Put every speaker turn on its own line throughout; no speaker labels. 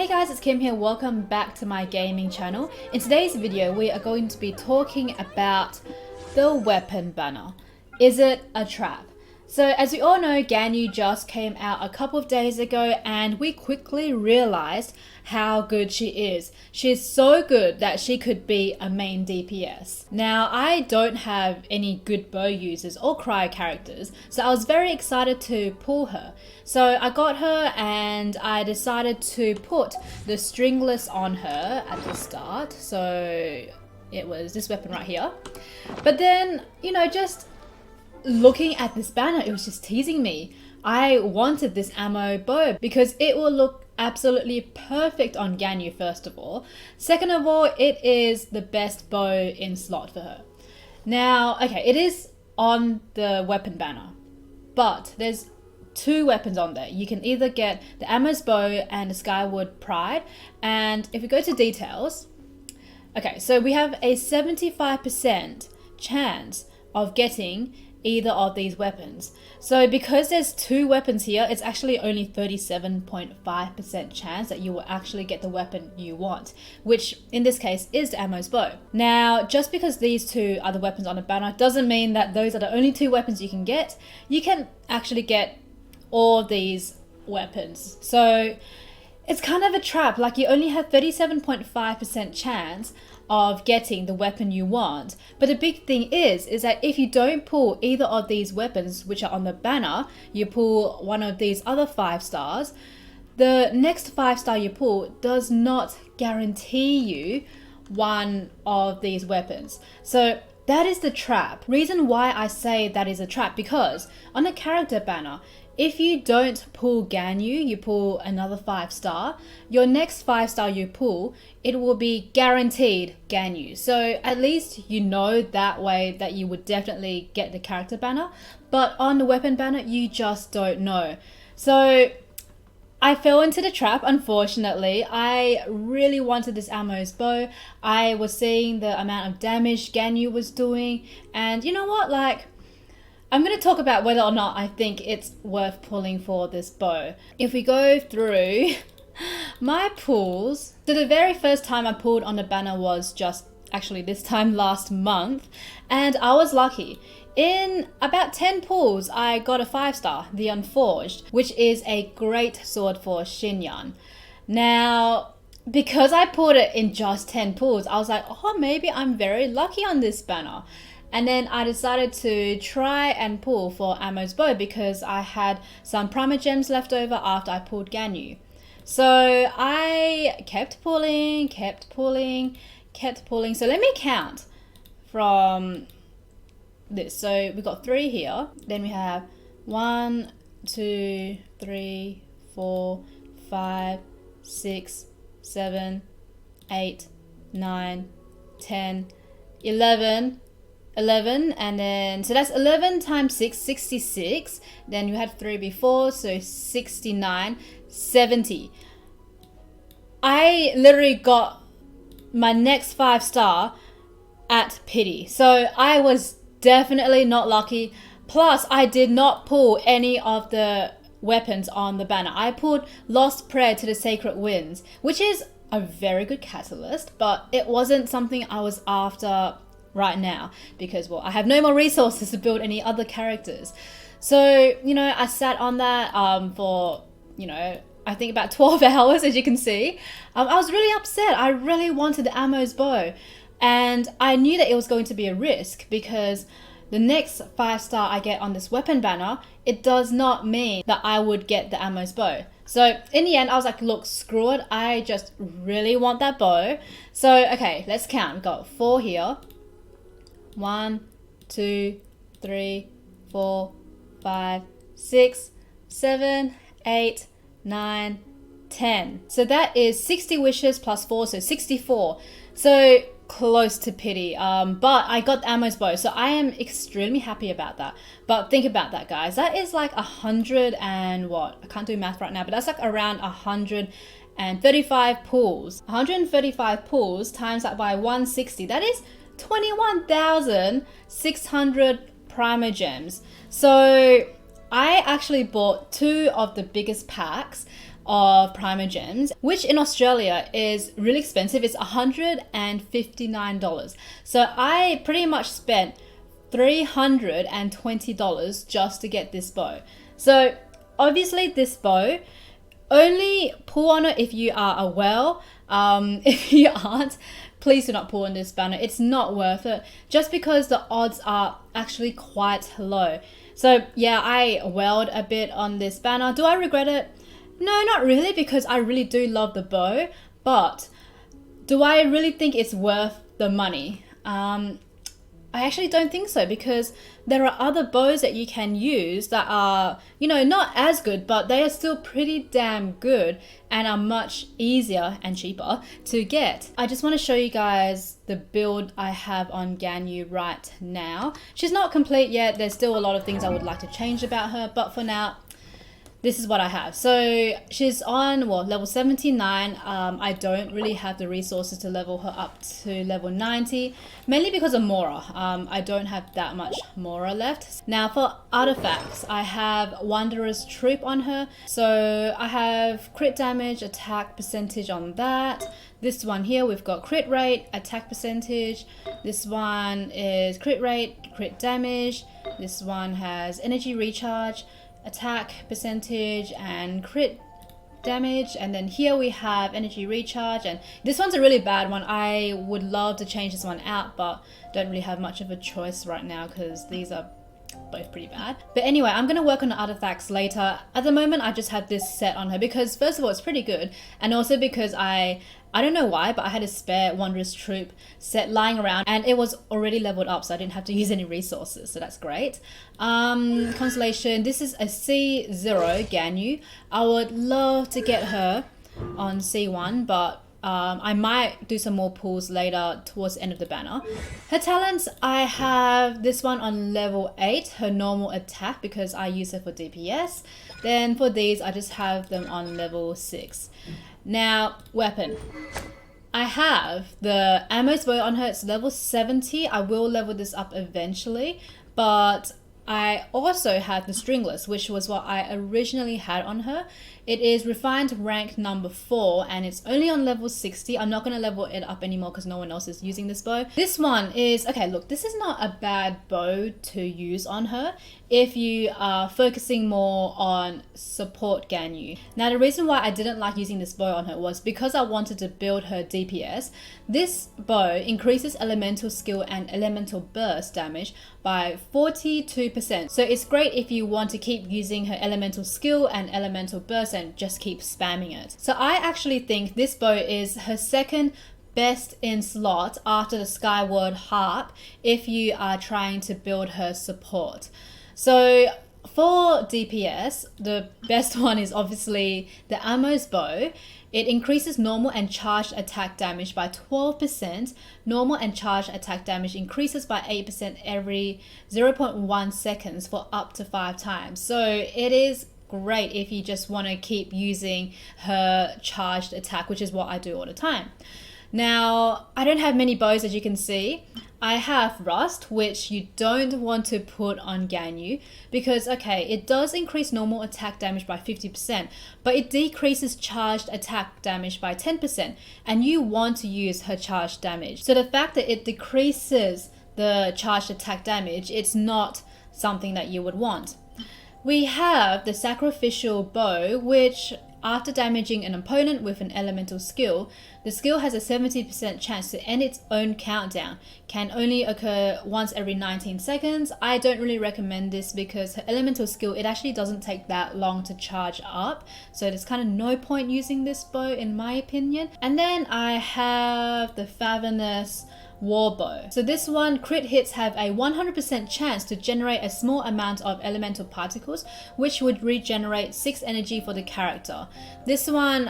Hey guys, it's Kim here. Welcome back to my gaming channel. In today's video, we are going to be talking about the weapon banner. Is it a trap? So as we all know, Ganyu just came out a couple of days ago and we quickly realized how good she is. She's so good that she could be a main DPS. Now, I don't have any good bow users or cryo characters, so I was very excited to pull her. So I got her and I decided to put the stringless on her at the start. So it was this weapon right here. But then, just looking at this banner, it was just teasing me. I wanted this ammo bow because it will look absolutely perfect on Ganyu, first of all. Second of all, it is the best bow in slot for her. Now, okay, it is on the weapon banner, but there's two weapons on there. You can either get the Ganyu'S bow and the Skyward Pride, and if we go to details, okay, so we have a 75% chance of getting either of these weapons. So because there's two weapons here, it's actually only 37.5% chance that you will actually get the weapon you want, which in this case is the Ganyu'S bow. Now, just because these two are the weapons on the banner doesn't mean that those are the only two weapons you can get. You can actually get all these weapons. So it's kind of a trap. Like, you only have 37.5% chance of getting the weapon you want. But the big thing is that if you don't pull either of these weapons which are on the banner, you pull one of these other 5 stars, the next 5-star you pull does not guarantee you one of these weapons. So that is the trap. Reason why I say that is a trap, because on the character banner, if you don't pull Ganyu, you pull another 5-star, your next 5-star you pull, it will be guaranteed Ganyu. So at least you know that way that you would definitely get the character banner. But on the weapon banner, you just don't know. So I fell into the trap, unfortunately. I really wanted this Ganyu'S bow. I was seeing the amount of damage Ganyu was doing. And you know what, I'm going to talk about whether or not I think it's worth pulling for this bow. If we go through my pulls, so the very first time I pulled on the banner was just actually this time last month, and I was lucky. In about 10 pulls, I got a 5-star, the Unforged, which is a great sword for Xinyan. Now, because I pulled it in just 10 pulls, I was like, oh, maybe I'm very lucky on this banner. And then I decided to try and pull for Ganyu'S bow because I had some primer gems left over after I pulled Ganyu. So I kept pulling. So let me count from this. So we got 3 here. Then we have 1, 2, 3, 4, 5, 6, 7, 8, 9, 10, 11, and then so that's 11 times 6, 66. Then you had 3 before, so 69, 70. I literally got my next 5-star at pity. So I was definitely not lucky. Plus, I did not pull any of the weapons on the banner. I pulled Lost Prayer to the Sacred Winds, which is a very good catalyst, but it wasn't something I was after right now because, well, I have no more resources to build any other characters. So, I sat on that for, I think about 12 hours, as you can see. I was really upset. I really wanted the Ganyu'S bow, and I knew that it was going to be a risk because the next 5-star I get on this weapon banner, it does not mean that I would get the Ganyu'S bow. So in the end, I was like, look, screw it. I just really want that bow. So, okay, let's count. We've got 4 here. 1, 2, 3, 4, 5, 6, 7, 8, 9, 10. So that is 60 wishes plus 4, so 64. So close to pity. But I got the Ganyu'S bow, so I am extremely happy about that. But think about that, guys. That is like 100 and what? I can't do math right now, but that's like around 135 pulls. 135 pulls times that by 160. That is 21,600 primer gems. So I actually bought 2 of the biggest packs, of Primogems, which in Australia is really expensive. It's $159. So I pretty much spent $320 just to get this bow. So obviously this bow, only pull on it if you are a whale. If you aren't, please do not pull on this banner. It's not worth it just because the odds are actually quite low. So yeah, I whaled a bit on this banner. Do I regret it? No, not really, because I really do love the bow, but do I really think it's worth the money? I actually don't think so, because there are other bows that you can use that are, you know, not as good, but they are still pretty damn good and are much easier and cheaper to get. I just want to show you guys the build I have on Ganyu right now. She's not complete yet. There's still a lot of things I would like to change about her, but for now, this is what I have. So she's on, well, level 79. I don't really have the resources to level her up to level 90, mainly because of Mora. I don't have that much Mora left. Now for artifacts, I have Wanderer's Troop on her. So I have crit damage, attack percentage on that. This one here, we've got crit rate, attack percentage. This one is crit rate, crit damage. This one has energy recharge, attack percentage, and crit damage. And then here we have energy recharge, and this one's a really bad one. I would love to change this one out, but don't really have much of a choice right now because these are both pretty bad. But anyway, I'm going to work on the artifacts later. At the moment, I just have this set on her because first of all, it's pretty good, and also because I don't know why, but I had a spare Wanderer's Troop set lying around and it was already leveled up, so I didn't have to use any resources, so that's great. Constellation, this is a C0 Ganyu. I would love to get her on C1, but I might do some more pulls later towards the end of the banner. Her talents, I have this one on level 8, her normal attack, because I use her for DPS. Then for these, I just have them on level 6. Now, weapon. I have the Ammo's bow on her. It's level 70. I will level this up eventually, but I also have the Stringless, which was what I originally had on her. It is refined rank number 4 and it's only on level 60. I'm not going to level it up anymore because no one else is using this bow. This one is, okay, look, this is not a bad bow to use on her if you are focusing more on support Ganyu. Now, the reason why I didn't like using this bow on her was because I wanted to build her DPS. This bow increases elemental skill and elemental burst damage by 42%. So it's great if you want to keep using her elemental skill and elemental burst and just keep spamming it. So I actually think this bow is her second best in slot after the Skyward Harp if you are trying to build her support. So for DPS, the best one is obviously the Ammo's bow. It increases normal and charged attack damage by 12%. Normal and charged attack damage increases by 8% every 0.1 seconds for up to 5 times. So it is great if you just want to keep using her charged attack, which is what I do all the time. Now, I don't have many bows, as you can see. I have Rust, which you don't want to put on Ganyu because, okay, it does increase normal attack damage by 50%, but it decreases charged attack damage by 10%, and you want to use her charged damage. So the fact that it decreases the charged attack damage, it's not something that you would want. We have the Sacrificial Bow, which after damaging an opponent with an elemental skill, the skill has a 70% chance to end its own countdown, can only occur once every 19 seconds. I don't really recommend this because her elemental skill, it actually doesn't take that long to charge up, so there's kind of no point using this bow in my opinion. And then I have the Favinus Warbow. So this one, crit hits have a 100% chance to generate a small amount of elemental particles, which would regenerate 6 energy for the character. This one,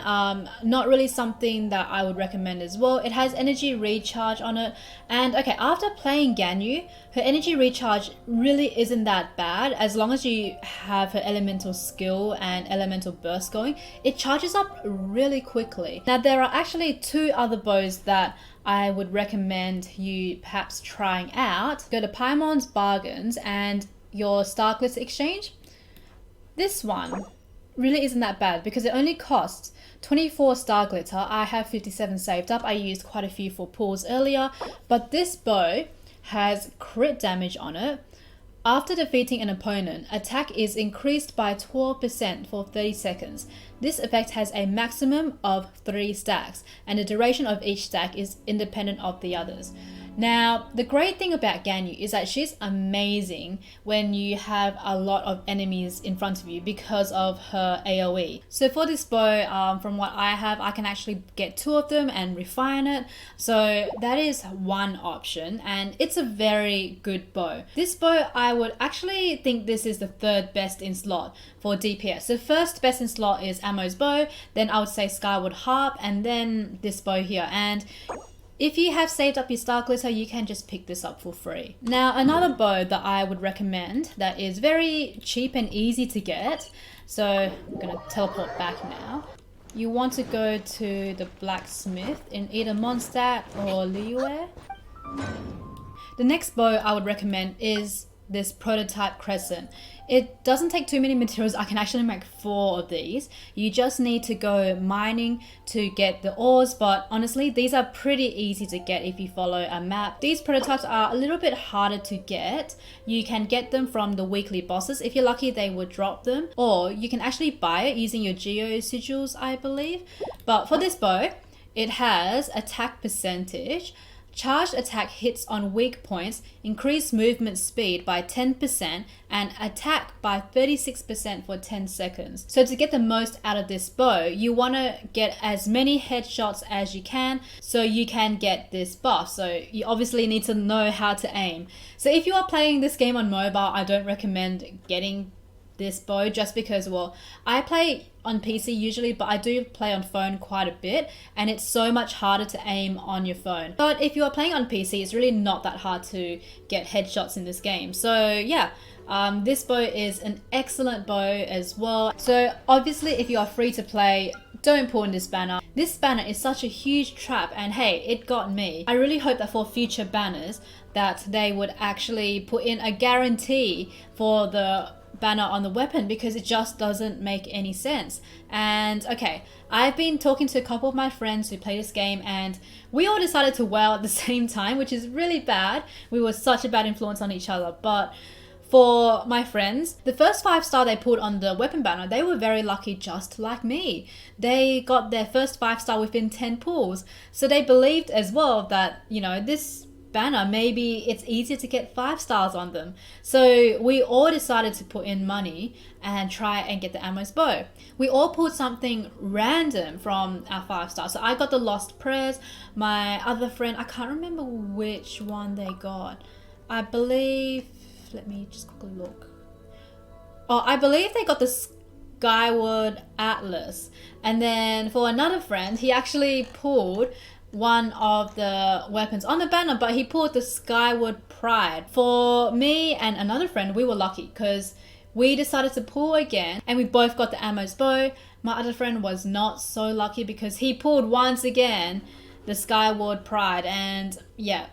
not really something that I would recommend as well. It has energy recharge on it, and okay, after playing Ganyu, her energy recharge really isn't that bad as long as you have her elemental skill and elemental burst going. It charges up really quickly. Now there are actually 2 other bows that I would recommend you perhaps trying out. Go to Paimon's Bargains and your Starkless Exchange. This one really isn't that bad because it only costs 24 star glitter. I have 57 saved up. I used quite a few for pulls earlier, but this bow has crit damage on it. After defeating an opponent, attack is increased by 12% for 30 seconds. This effect has a maximum of 3 stacks, and the duration of each stack is independent of the others. Now, the great thing about Ganyu is that she's amazing when you have a lot of enemies in front of you because of her AoE. So for this bow, from what I have, I can actually get 2 of them and refine it. So that is one option, and it's a very good bow. This bow, I would actually think this is the 3rd best in slot for DPS. So first best in slot is Ammo's bow, then I would say Skyward Harp, and then this bow here. And if you have saved up your star glitter, you can just pick this up for free. Now, another bow that I would recommend that is very cheap and easy to get. So I'm gonna teleport back now. You want to go to the blacksmith in either Mondstadt or Liyue. The next bow I would recommend is this prototype crescent. It doesn't take too many materials. I can actually make 4 of these. You just need to go mining to get the ores, but honestly, these are pretty easy to get if you follow a map. These prototypes are a little bit harder to get. You can get them from the weekly bosses. If you're lucky, they would drop them, or you can actually buy it using your geo sigils, I believe. But for this bow, it has attack percentage, charged attack hits on weak points, increase movement speed by 10%, and attack by 36% for 10 seconds. So to get the most out of this bow, you want to get as many headshots as you can so you can get this buff. So you obviously need to know how to aim. So if you are playing this game on mobile, I don't recommend getting this bow just because, well, I play on PC usually, but I do play on phone quite a bit, and it's so much harder to aim on your phone. But if you are playing on PC, it's really not that hard to get headshots in this game. So yeah, this bow is an excellent bow as well. So obviously, if you are free to play, don't pull in this banner. This banner is such a huge trap, and hey, it got me. I really hope that for future banners that they would actually put in a guarantee for the banner on the weapon, because it just doesn't make any sense. And okay, I've been talking to a couple of my friends who play this game, and we all decided to WoW at the same time, which is really bad. We were such a bad influence on each other. But for my friends, the first 5-star they put on the weapon banner, they were very lucky, just like me. They got their first 5-star within 10 pulls. So they believed as well that, you know, this banner, maybe it's easier to get 5 stars on them. So we all decided to put in money and try and get the Ganyu'S bow. We all pulled something random from our 5 stars. So I got the Lost Prayers. My other friend, I can't remember which one they got. I believe, let me just quickly look. Oh, I believe they got the Skyward Atlas. And then for another friend, he actually pulled one of the weapons on the banner, but he pulled the Skyward Pride. For me and another friend, we were lucky because we decided to pull again and we both got the Ganyu'S bow. My other friend was not so lucky because he pulled once again the Skyward Pride, and yeah,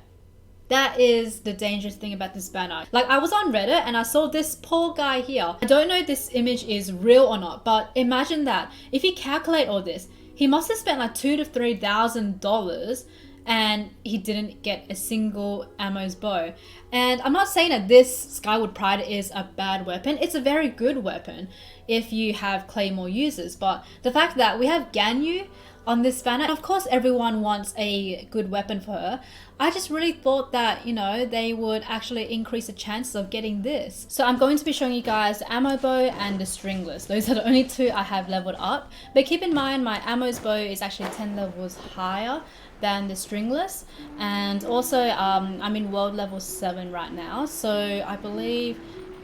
that is the dangerous thing about this banner. Like, I was on Reddit and I saw this poor guy here. I don't know if this image is real or not, but imagine that. If you calculate all this, he must have spent like $2,000 to $3,000 and he didn't get a single Ganyu'S bow. And I'm not saying that this Skyward Pride is a bad weapon. It's a very good weapon if you have Claymore users. But the fact that we have Ganyu on this banner, of course everyone wants a good weapon for her. I just really thought that, you know, they would actually increase the chances of getting this. So I'm going to be showing you guys the ammo bow and the stringless. Those are the only 2 I have leveled up. But keep in mind, my Ganyu'S bow is actually 10 levels higher than the stringless. And also, I'm in world level 7 right now. So I believe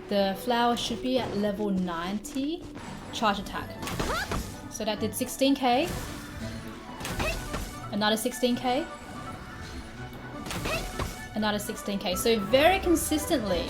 the flower should be at level 90 charge attack. So that did 16k. Another 16k. Another 16k. So very consistently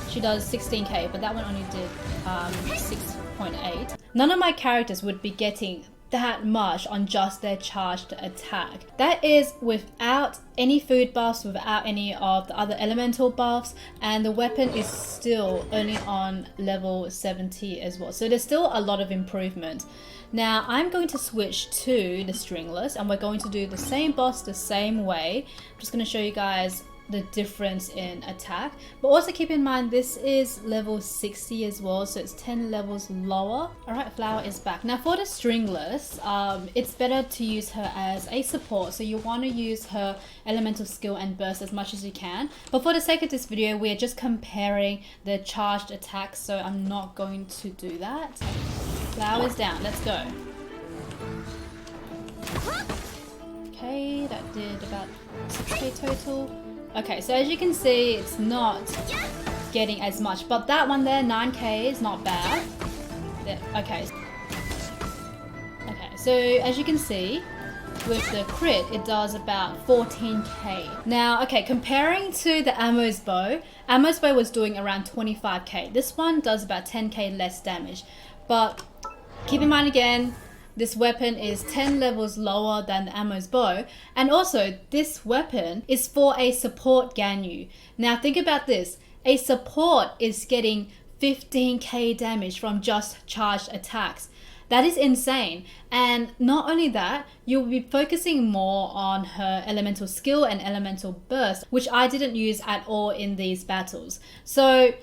she does 16k, but that one only did 6.8. None of my characters would be getting that much on just their charged attack. That is without any food buffs, without any of the other elemental buffs, and the weapon is still only on level 70 as well. So there's still a lot of improvement. Now I'm going to switch to the stringless and we're going to do the same boss the same way. I'm just going to show you guys the difference in attack, but also keep in mind this is level 60 as well, so it's 10 levels lower. Alright, Flower is back. Now for the stringless, it's better to use her as a support, so you want to use her elemental skill and burst as much as you can, but for the sake of this video we are just comparing the charged attacks, so I'm not going to do that. Flower's down, let's go. Okay, that did about 6k total. Okay, so as you can see, it's not getting as much, but that one there, 9k, is not bad. Okay. Okay, so as you can see, with the crit, it does about 14k. Now, okay, comparing to the Ammo's bow was doing around 25k. This one does about 10k less damage, but keep in mind again, this weapon is 10 levels lower than the Ammo's bow, and also this weapon is for a support Ganyu. Now think about this, a support is getting 15k damage from just charged attacks. That is insane, and not only that, you'll be focusing more on her elemental skill and elemental burst, which I didn't use at all in these battles. So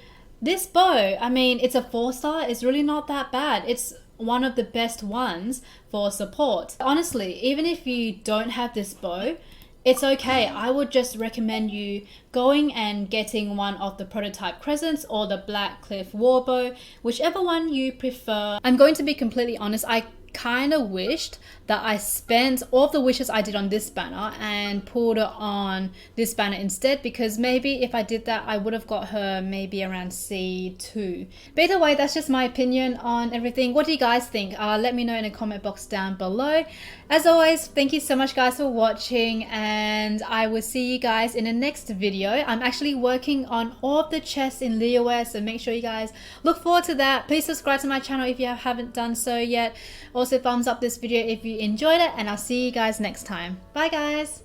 this bow, I mean, it's a 4-star, it's really not that bad. It's one of the best ones for support. Honestly, even if you don't have this bow, it's okay. I would just recommend you going and getting one of the prototype crescents or the Black Cliff Warbow, whichever one you prefer. I'm going to be completely honest, I kind of wished that I spent all of the wishes I did on this banner and pulled it on this banner instead, because maybe if I did that I would have got her maybe around C2. But either way, that's just my opinion on everything. What do you guys think? Let me know in the comment box down below. As always, thank you so much guys for watching, and I will see you guys in the next video. I'm actually working on all of the chests in Ganyu'S, so make sure you guys look forward to that. Please subscribe to my channel if you haven't done so yet. Also thumbs up this video if you enjoyed it, and I'll see you guys next time. Bye guys!